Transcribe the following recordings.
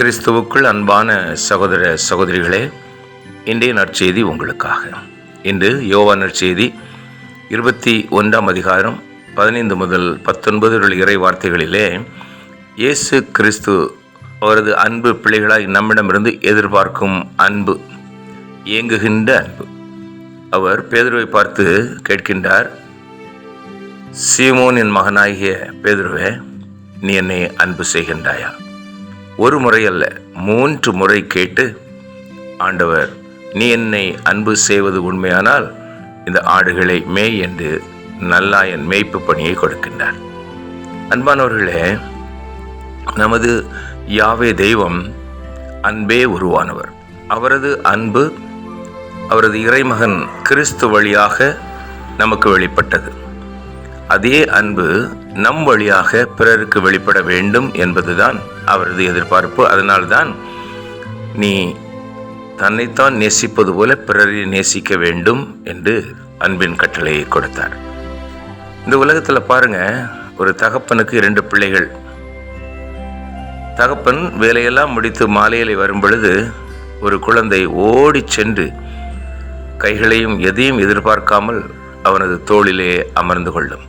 கிறிஸ்துவுக்குள் அன்பான சகோதர சகோதரிகளே, இன்றைய நற்செய்தி உங்களுக்காக. இன்று யோவான் நற்செய்தி 21 அதிகாரம் 15 முதல் 19 இறை வார்த்தைகளிலே இயேசு கிறிஸ்து அவரது அன்பு பிள்ளைகளாய் நம்மிடமிருந்து எதிர்பார்க்கும் அன்பு, இயங்குகின்ற அன்பு. அவர் பேதுருவை பார்த்து கேட்கின்றார், சீமோனின் மகனாகிய பேதுருவே, நீ என்னை அன்பு செய்கின்றாயா? ஒரு முறை அல்ல, 3 முறை கேட்டு, ஆண்டவர், நீ என்னை அன்பு செய்வது உண்மையானால் இந்த ஆடுகளை மேய் என்று நல்லாயன் மேய்ப்பு பணியை கொடுக்கின்றார். அன்பானவர்களே, நமது யாவே தெய்வம் அன்பே உருவானவர். அவரது அன்பு அவரது இறைமகன் கிறிஸ்து வழியாக நமக்கு வெளிப்பட்டது. அதே அன்பு நம் வழியாக பிறருக்கு வெளிப்பட வேண்டும் என்பதுதான் அவரது எதிர்பார்ப்பு. அதனால்தான் நீ தன்னைத்தான் நேசிப்பது போல பிறரை நேசிக்க வேண்டும் என்று அன்பின் கட்டளையை கொடுத்தார். இந்த உலகத்தில் பாருங்க, ஒரு தகப்பனுக்கு 2 பிள்ளைகள். தகப்பன் வேலையெல்லாம் முடித்து மாலையிலே வரும் பொழுது ஒரு குழந்தை ஓடி சென்று கைகளையும் எதையும் எதிர்பார்க்காமல் அவனது தோளிலே அமர்ந்து கொள்ளும்.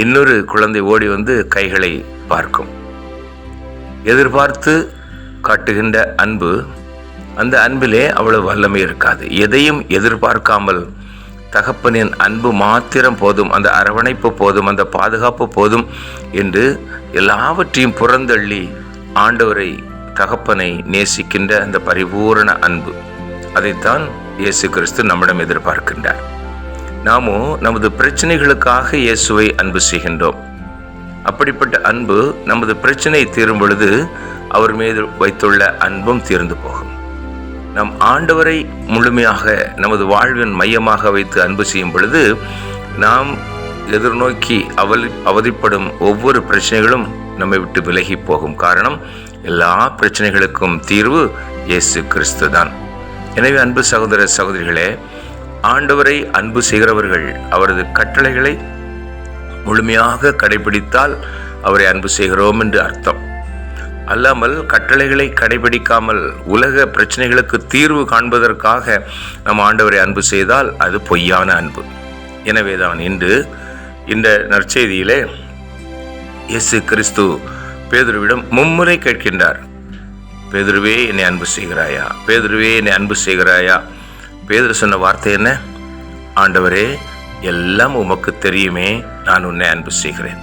இன்னொரு குழந்தை ஓடி வந்து கைகளை பார்க்கும். எதிர்பார்த்து காட்டுகின்ற அன்பு, அந்த அன்பிலே அவ்வளவு வல்லமை இருக்காது. எதையும் எதிர்பார்க்காமல் தகப்பனின் அன்பு மாத்திரம் போதும், அந்த அரவணைப்பு போதும், அந்த பாதுகாப்பு போதும் என்று எல்லாவற்றையும் புறந்தள்ளி ஆண்டவரை, தகப்பனை நேசிக்கின்ற அந்த பரிபூரண அன்பு, அதைத்தான் இயேசு கிறிஸ்து நம்மிடம் எதிர்பார்க்கின்றார். நாமோ நமது பிரச்சனைகளுக்காக இயேசுவை அன்பு செய்கின்றோம். அப்படிப்பட்ட அன்பு நமது பிரச்சனை தீரும் பொழுது அவர் மீது வைத்துள்ள அன்பும் தீர்ந்து போகும். நம் ஆண்டவரை முழுமையாக நமது வாழ்வின் மையமாக வைத்து அன்பு செய்யும் பொழுது நாம் எதிர்நோக்கி அவதிப்படும் ஒவ்வொரு பிரச்சனைகளும் நம்மை விட்டு விலகி போகும். காரணம், எல்லா பிரச்சனைகளுக்கும் தீர்வு இயேசு கிறிஸ்து தான். எனவே அன்பு சகோதர சகோதரிகளே, ஆண்டவரை அன்பு செய்கிறவர்கள் அவரது கட்டளைகளை முழுமையாக கடைபிடித்தால் அவரை அன்பு செய்கிறோம் என்று அர்த்தம். அல்லாமல் கட்டளைகளை கடைபிடிக்காமல் உலக பிரச்சனைகளுக்கு தீர்வு காண்பதற்காக நம் ஆண்டவரை அன்பு செய்தால் அது பொய்யான அன்பு. எனவேதான் இன்று இந்த நற்செய்தியிலே இயேசு கிறிஸ்து பேதுருவிடம் 3 முறை கேட்கின்றார், பேதுருவே, என்னை அன்பு செய்கிறாயா? பேதுருவே, என்னை அன்பு செய்கிறாயா? பேதுரு சொன்ன வார்த்தை என்ன? ஆண்டவரே, எல்லாம் உமக்கு தெரியுமே, நான் உன்னை அன்பு செய்கிறேன்.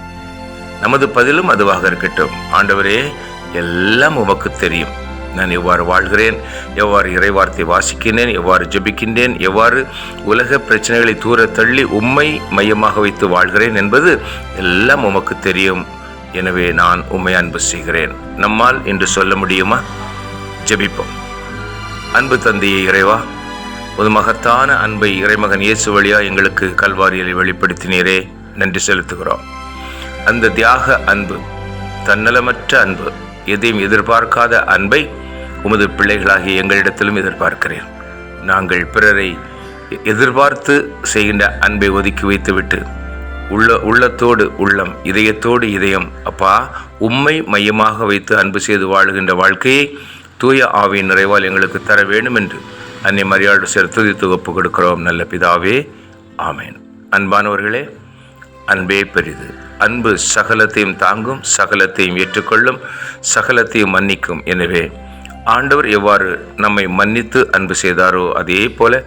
நமது பதிலும் அதுவாக இருக்கட்டும். ஆண்டவரே, எல்லாம் உமக்கு தெரியும். நான் எவ்வாறு வாழ்கிறேன், எவ்வாறு இறைவார்த்தை வாசிக்கின்றேன், எவ்வாறு ஜெபிக்கின்றேன், எவ்வாறு உலக பிரச்சனைகளை தூர தள்ளி உம்மை மையமாக வைத்து வாழ்கிறேன் என்பது எல்லாம் உமக்கு தெரியும். எனவே நான் உம்மை அன்பு செய்கிறேன். நம்மால் என்று சொல்ல முடியுமா? ஜெபிப்போம். அன்பு தந்தையே இறைவா, ஒரு மகத்தான அன்பை இறைமகன் இயேசு வழியா எங்களுக்கு கல்வாரியில் வெளிப்படுத்தினீரே, நன்றி செலுத்துகிறோம். அந்த தியாக அன்பு, தன்னலமற்ற அன்பு, எதையும் எதிர்பார்க்காத அன்பை உமது பிள்ளைகளாகிய எங்களிடத்திலும் எதிர்பார்க்கிறேன். நாங்கள் பிறரை எதிர்பார்த்து செய்கின்ற அன்பை ஒதுக்கி வைத்துவிட்டு உள்ளத்தோடு உள்ளம், இதயத்தோடு இதயம், அப்பா, உம்மை மையமாக வைத்து அன்பு செய்து வாழுகின்ற வாழ்க்கையை தூய ஆவியின் நிறைவால் எங்களுக்கு தர வேண்டும் என்று அன்னை மரியாதை சேர்த்து தொகுப்பு கொடுக்கிறோம். நல்ல பிதாவே, ஆமேன். அன்பானவர்களே, அன்பே பெரிது. அன்பு சகலத்தையும் தாங்கும், சகலத்தையும் ஏற்றுக்கொள்ளும், சகலத்தையும் மன்னிக்கும். எனவே ஆண்டவர் எவ்வாறு நம்மை மன்னித்து அன்பு செய்தாரோ அதே போல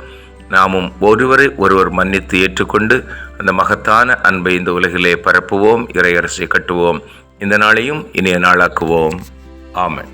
நாமும் ஒருவர் மன்னித்து ஏற்றுக்கொண்டு அந்த மகத்தான அன்பை இந்த உலகிலே பரப்புவோம், இறையரசை கட்டுவோம், இந்த நாளையும் இனிய நாளாக்குவோம். ஆமென்.